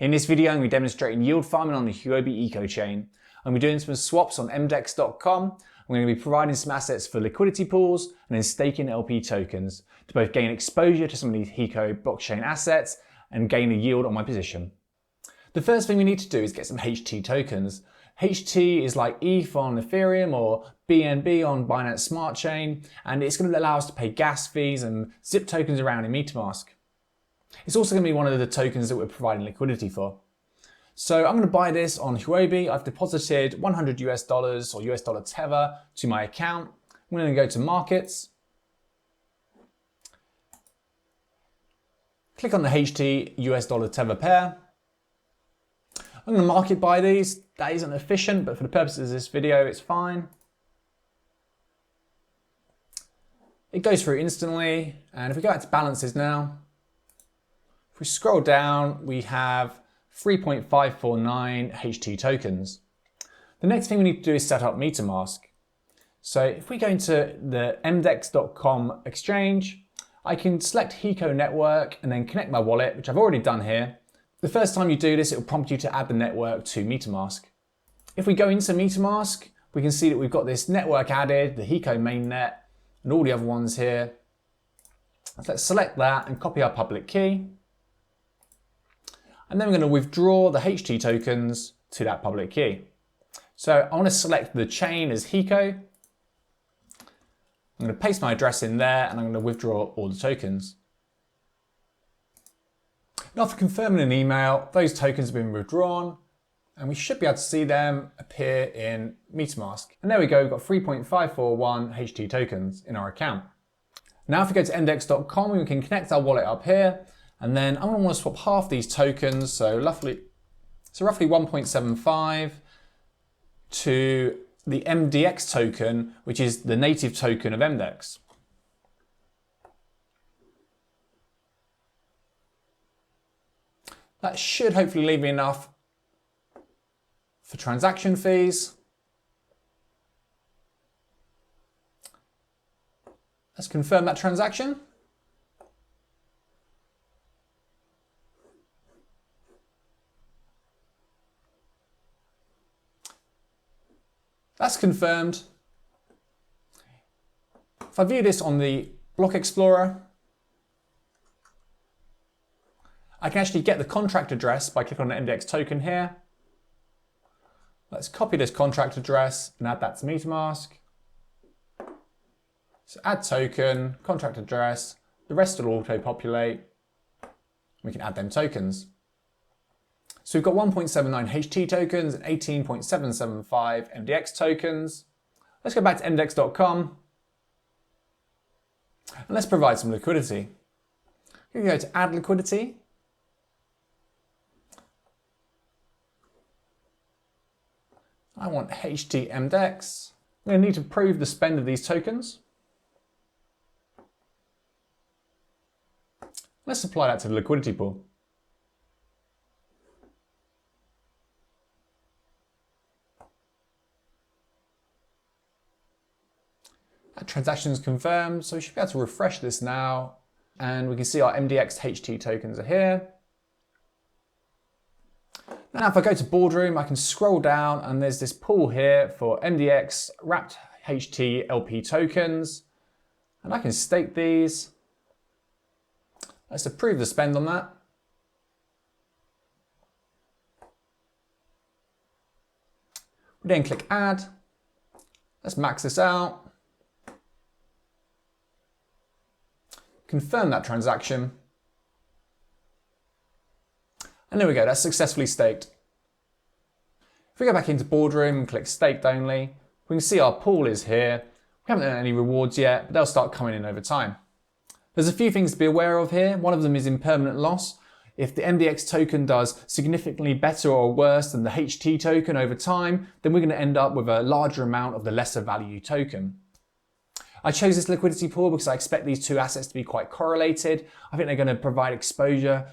In this video, I'm going to be demonstrating yield farming on the Huobi eco chain. I'm going to be doing some swaps on MDEX.com. I'm going to be providing some assets for liquidity pools and then staking LP tokens to both gain exposure to some of these HECO blockchain assets and gain a yield on my position. The first thing we need to do is get some HT tokens. HT is like ETH on Ethereum or BNB on Binance Smart Chain, and it's going to allow us to pay gas fees and zip tokens around in MetaMask. It's also going to be one of the tokens that we're providing liquidity for. So I'm going to buy this on Huobi. I've deposited $100 or US dollar tether to my account. I'm going to go to markets. Click on the HT US dollar tether pair. I'm going to market buy these. That isn't efficient, but for the purposes of this video, it's fine. It goes through instantly. And if we go back to balances now, if we scroll down, we have 3.549 HT tokens. The next thing we need to do is set up MetaMask. So if we go into the MDEX.com exchange, I can select HECO network and then connect my wallet, which I've already done here. The first time you do this, it will prompt you to add the network to MetaMask. If we go into MetaMask, we can see that we've got this network added, the HECO mainnet, and all the other ones here. So let's select that and copy our public key. And then we're going to withdraw the HT tokens to that public key. So I want to select the chain as HECO. I'm going to paste my address in there and I'm going to withdraw all the tokens. And after confirming an email, those tokens have been withdrawn and we should be able to see them appear in MetaMask. And there we go, we've got 3.541 HT tokens in our account. Now if we go to MDEX.com, we can connect our wallet up here. And then I'm going to want to swap half these tokens, so roughly 1.75 to the MDEX token, which is the native token of MDEX. That should hopefully leave me enough for transaction fees. Let's confirm that transaction. That's confirmed. If I view this on the Block Explorer, I can actually get the contract address by clicking on the MDEX token here. Let's copy this contract address and add that to MetaMask. So add token, contract address, the rest will auto-populate. We can add them tokens. So we've got 1.79 HT tokens and 18.775 MDEX tokens. Let's go back to MDEX.com and let's provide some liquidity. We can go to add liquidity. I want HT MDEX. I'm going to need to approve the spend of these tokens. Let's apply that to the liquidity pool. That transaction is confirmed, so we should be able to refresh this now, and we can see our MDEX HT tokens are here. Now if I go to Boardroom, I can scroll down and there's this pool here for MDEX wrapped HT LP tokens, and I can stake these. Let's approve the spend on that. We then click add. Let's max this out. Confirm that transaction. And there we go, that's successfully staked. If we go back into Boardroom and click staked only, we can see our pool is here. We haven't earned any rewards yet, but they'll start coming in over time. There's a few things to be aware of here. One of them is impermanent loss. If the MDEX token does significantly better or worse than the HT token over time, then we're going to end up with a larger amount of the lesser value token. I chose this liquidity pool because I expect these two assets to be quite correlated. I think they're going to provide exposure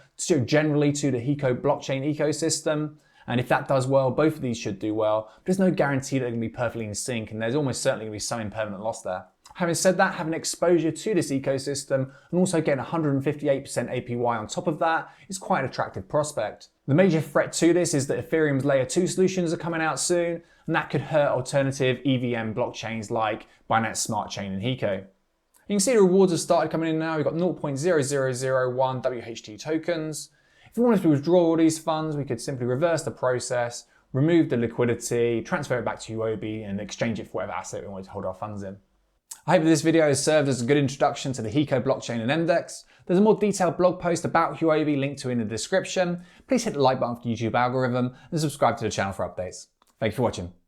generally to the HECO blockchain ecosystem. And if that does well, both of these should do well. But there's no guarantee that they're going to be perfectly in sync, and there's almost certainly going to be some impermanent loss there. Having said that, having exposure to this ecosystem and also getting 158% APY on top of that is quite an attractive prospect. The major threat to this is that Ethereum's layer 2 solutions are coming out soon, and that could hurt alternative EVM blockchains like Binance Smart Chain and HECO. You can see the rewards have started coming in now. We've got 0.0001 WHT tokens. If we wanted to withdraw all these funds, we could simply reverse the process, remove the liquidity, transfer it back to Huobi, and exchange it for whatever asset we wanted to hold our funds in. I hope that this video has served as a good introduction to the HECO blockchain and MDEX. There's a more detailed blog post about Huobi linked to in the description. Please hit the like button for the YouTube algorithm and subscribe to the channel for updates. Thank you for watching.